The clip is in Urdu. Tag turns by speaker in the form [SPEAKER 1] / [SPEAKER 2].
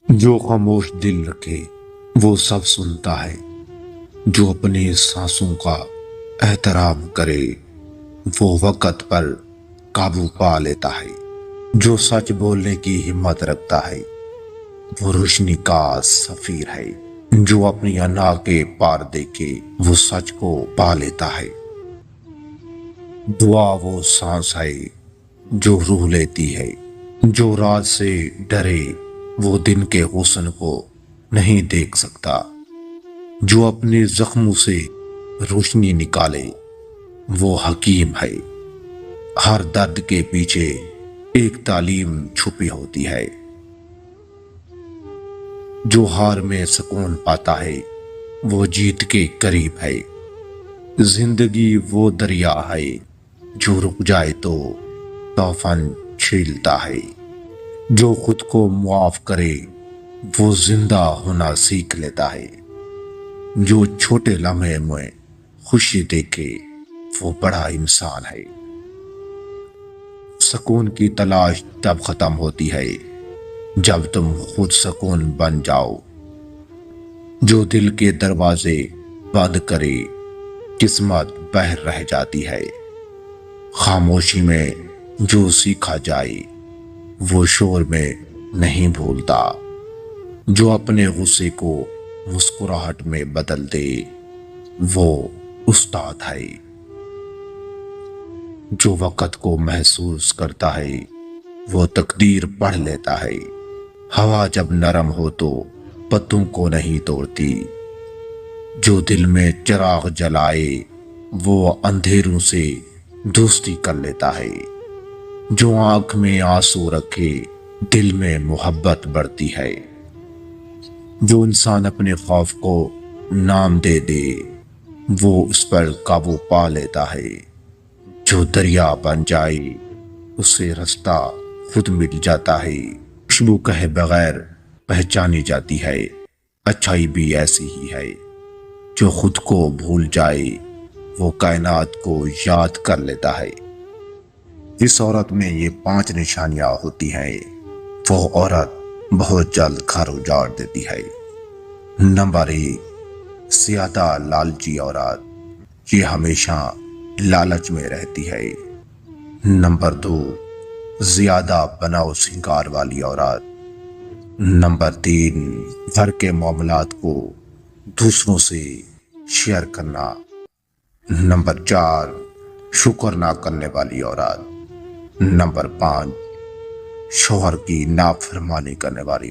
[SPEAKER 1] جو خاموش دل رکھے وہ سب سنتا ہے، جو اپنی سانسوں کا احترام کرے وہ وقت پر قابو پا لیتا ہے، جو سچ بولنے کی ہمت رکھتا ہے وہ روشنی کا سفیر ہے، جو اپنی انا کے پار دیکھے وہ سچ کو پا لیتا ہے۔ دعا وہ سانس ہے جو روح لیتی ہے، جو رات سے ڈرے وہ دن کے حسن کو نہیں دیکھ سکتا، جو اپنے زخموں سے روشنی نکالے وہ حکیم ہے۔ ہر درد کے پیچھے ایک تعلیم چھپی ہوتی ہے، جو ہار میں سکون پاتا ہے وہ جیت کے قریب ہے۔ زندگی وہ دریا ہے جو رک جائے تو طوفان چھیلتا ہے، جو خود کو معاف کرے وہ زندہ ہونا سیکھ لیتا ہے، جو چھوٹے لمحے میں خوشی دیکھے وہ بڑا انسان ہے۔ سکون کی تلاش تب ختم ہوتی ہے جب تم خود سکون بن جاؤ، جو دل کے دروازے بند کرے قسمت بہر رہ جاتی ہے۔ خاموشی میں جو سیکھا جائے وہ شور میں نہیں بھولتا، جو اپنے غصے کو مسکراہٹ میں بدل دے وہ استاد ہے، جو وقت کو محسوس کرتا ہے وہ تقدیر پڑھ لیتا ہے۔ ہوا جب نرم ہو تو پتوں کو نہیں توڑتی، جو دل میں چراغ جلائے وہ اندھیروں سے دوستی کر لیتا ہے، جو آنکھ میں آنسو رکھے دل میں محبت بڑھتی ہے، جو انسان اپنے خوف کو نام دے دے وہ اس پر قابو پا لیتا ہے، جو دریا بن جائے اسے رستہ خود مل جاتا ہے۔ خوشبو کہے بغیر پہچانی جاتی ہے، اچھائی بھی ایسی ہی ہے، جو خود کو بھول جائے وہ کائنات کو یاد کر لیتا ہے۔ جس عورت میں یہ 5 نشانیاں ہوتی ہیں وہ عورت بہت جلد گھر اجاڑ دیتی ہے۔ نمبر 1، زیادہ لالچی عورت، یہ ہمیشہ لالچ میں رہتی ہے۔ نمبر 2، زیادہ بناؤ سنگار والی عورت۔ نمبر 3، گھر کے معاملات کو دوسروں سے شیئر کرنا۔ نمبر 4، شکر نہ کرنے والی عورت۔ نمبر 5، شوہر کی نافرمانی کرنے والی